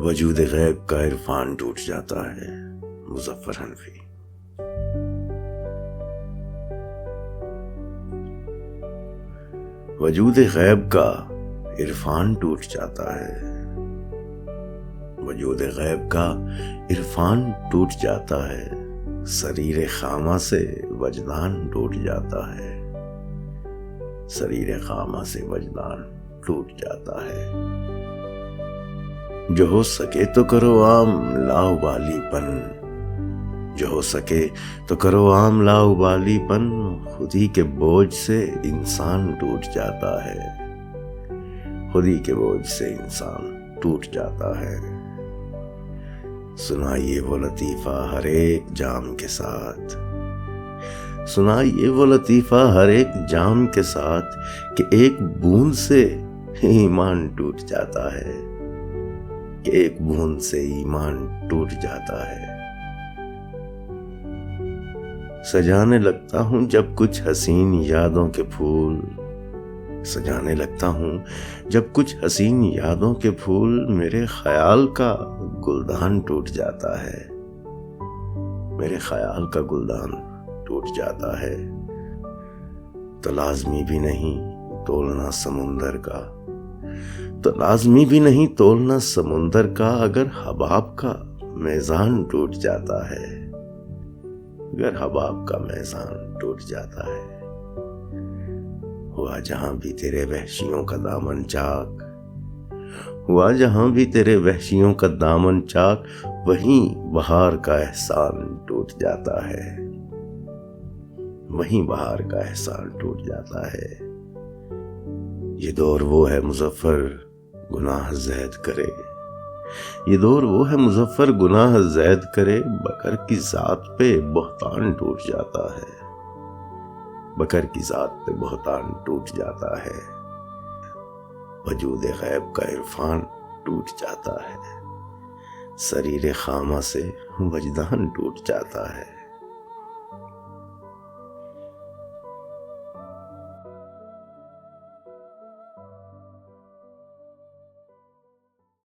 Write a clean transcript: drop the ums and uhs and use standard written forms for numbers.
وجود غیب کا عرفان ٹوٹ جاتا ہے مظفر حنفی۔ وجود غیب کا عرفان ٹوٹ جاتا ہے، وجود غیب کا عرفان ٹوٹ جاتا ہے، سریر خامہ سے وجدان ٹوٹ جاتا ہے، سریر خامہ سے وجدان ٹوٹ جاتا ہے۔ جو ہو سکے تو کرو عام لاؤبالی پن، جو ہو سکے تو کرو عام لاؤبالی پن، خود ہی کے بوجھ سے انسان ٹوٹ جاتا ہے، خود ہی کے بوجھ سے انسان ٹوٹ جاتا ہے۔ سنائیے وہ لطیفہ ہر ایک جام کے ساتھ، سنائیے وہ لطیفہ ہر ایک جام کے ساتھ، کہ ایک بوند سے ایمان ٹوٹ جاتا ہے، کہ ایک بوند سے ایمان ٹوٹ جاتا ہے۔ سجانے لگتا ہوں جب کچھ حسین یادوں کے پھول، سجانے لگتا ہوں جب کچھ حسین یادوں کے پھول، میرے خیال کا گلدان ٹوٹ جاتا ہے، میرے خیال کا گلدان ٹوٹ جاتا ہے۔ تو لازمی بھی نہیں تولنا سمندر کا، تو لازمی بھی نہیں تولنا سمندر کا، اگر حباب کا میزان ٹوٹ جاتا ہے، اگر حباب کا میزان ٹوٹ جاتا ہے۔ ہوا جہاں بھی تیرے وحشیوں کا دامن چاک، ہوا جہاں بھی تیرے وحشیوں کا دامن چاک، وہیں بہار کا احسان ٹوٹ جاتا ہے، وہیں بہار کا احسان ٹوٹ جاتا ہے۔ یہ دور وہ ہے مظفر گناہ زید کرے، یہ دور وہ ہے مظفر گناہ زید کرے، بکر کی ذات پہ بہتان ٹوٹ جاتا ہے، بکر کی ذات پہ بہتان ٹوٹ جاتا ہے۔ وجود غیب کا عرفان ٹوٹ جاتا ہے، سریر خامہ سے وجدان ٹوٹ جاتا ہے۔